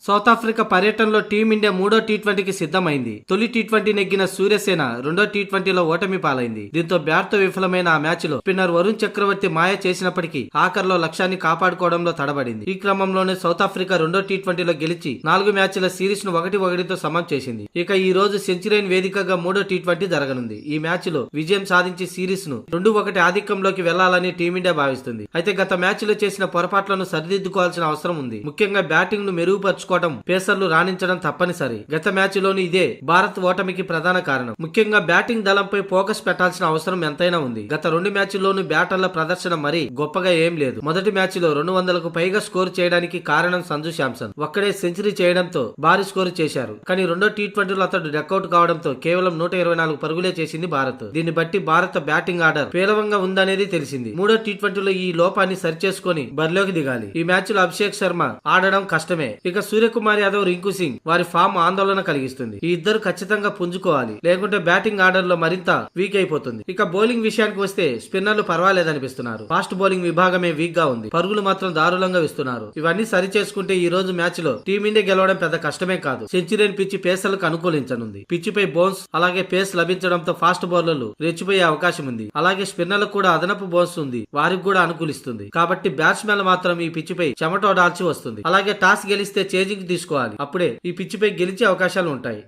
South Africa పర్యటనలో team India మూడో టీ20కి సిద్ధమైంది. తొలి టీ20 నెగ్గిన సూర్యసేన రెండో టీ20లో ఓటమి పాలైంది. దీంతో బ్యాట్ తో విఫలమైన ఆ మ్యాచ్ లో స్పిన్నర్ వరుణ్ చక్రవర్తి మాయ చేసినప్పటికీ ఆఖర్లో లక్ష్యాన్ని కాపాడుకోవడంలో తడబడింది. ఈ క్రమంలోనే సౌత్ ఆఫ్రికా రెండో టీ20లో గెలిచి 4 మ్యాచ్ల సిరీస్ ను 1-1తో సమం చేసింది. ఇక ఈ రోజు సెంచరీన్ వేదికగా మూడో టీ20 జరగనుంది. ఈ మ్యాచ్ లో విజయం సాధించి సిరీస్ ను 2-1 ఆధిక్యంలోకి వెళ్లాలని టీమిండియా భావిస్తుంది. అయితే గత మ్యాచ్ లో చేసిన పొరపాట్లను సరిదిద్దుకోవాల్సిన అవసరం ఉంది. ముఖ్యంగా బ్యాటింగ్ ను మెరుగుపరుచుకోవడం, పేసర్లు రాణించడం తప్పనిసరి. గత మ్యాచ్ లోని ఇదే భారత్ ఓటమికి ప్రధాన కారణం. ముఖ్యంగా బ్యాటింగ్ దళంపై ఫోకస్ పెట్టాల్సిన అవసరం ఎంతైనా ఉంది. గత 2 మ్యాచ్ల్లోనూ బ్యాటర్ల ప్రదర్శన మరీ గొప్పగా ఏం లేదు. మొదటి మ్యాచ్ లో 200కు పైగా స్కోర్ చేయడానికి కారణం సంజు శాంసన్. ఒక్కడే సెంచరీ చేయడంతో భారీ స్కోర్ చేశారు. కానీ రెండో టీ20లో అతడు డకౌట్ కావడంతో కేవలం 124 పరుగులే చేసింది భారత్. దీన్ని బట్టి భారత బ్యాటింగ్ ఆర్డర్ పేలవంగా ఉందనేది తెలిసింది. మూడో టీ20లో ఈ లోపాన్ని సరిచేసుకొని బరిలోకి దిగాలి. ఈ మ్యాచ్ లో అభిషేక్ శర్మ ఆడడం కష్టమే. ఇక సూర్యకుమార్ యాదవ్, రింకు సింగ్ వారి ఫామ్ ఆందోళన కలిగిస్తుంది. ఈ ఇద్దరు ఖచ్చితంగా పుంజుకోవాలి, లేకుంటే బ్యాటింగ్ ఆర్డర్ లో మరింత వీక్ అయిపోతుంది. ఇక బౌలింగ్ విషయానికి వస్తే స్పిన్నర్లు పర్వాలేదనిపిస్తున్నారు. ఫాస్ట్ బౌలింగ్ విభాగమే వీక్ గా ఉంది. పరుగులు మాత్రం దారుణంగా ఇస్తున్నారు. ఇవన్నీ సరి చేసుకుంటే ఈ రోజు మ్యాచ్ లో టీమిండియా గెలవడం పెద్ద కష్టమే కాదు. సెంచరీన్ పిచ్ పేసర్లకు అనుకూలించనుంది. పిచ్ పై బౌన్స్ అలాగే పేస్ లభించడంతో ఫాస్ట్ బౌలర్లు రెచ్చిపోయే అవకాశం ఉంది. అలాగే స్పిన్నర్లకు కూడా అదనపు బౌన్స్ ఉంది, వారికి కూడా అనుకూలిస్తుంది. కాబట్టి బ్యాట్స్మెన్ మాత్రం ఈ పిచ్ పై చెమటోడాల్సి వస్తుంది. అలాగే టాస్ గెలిస్తే చేజింగ్ తీసుకోవాలి. అప్పుడే ఈ పిచ్ పై గెలిచే అవకాశాలు ఉంటాయి.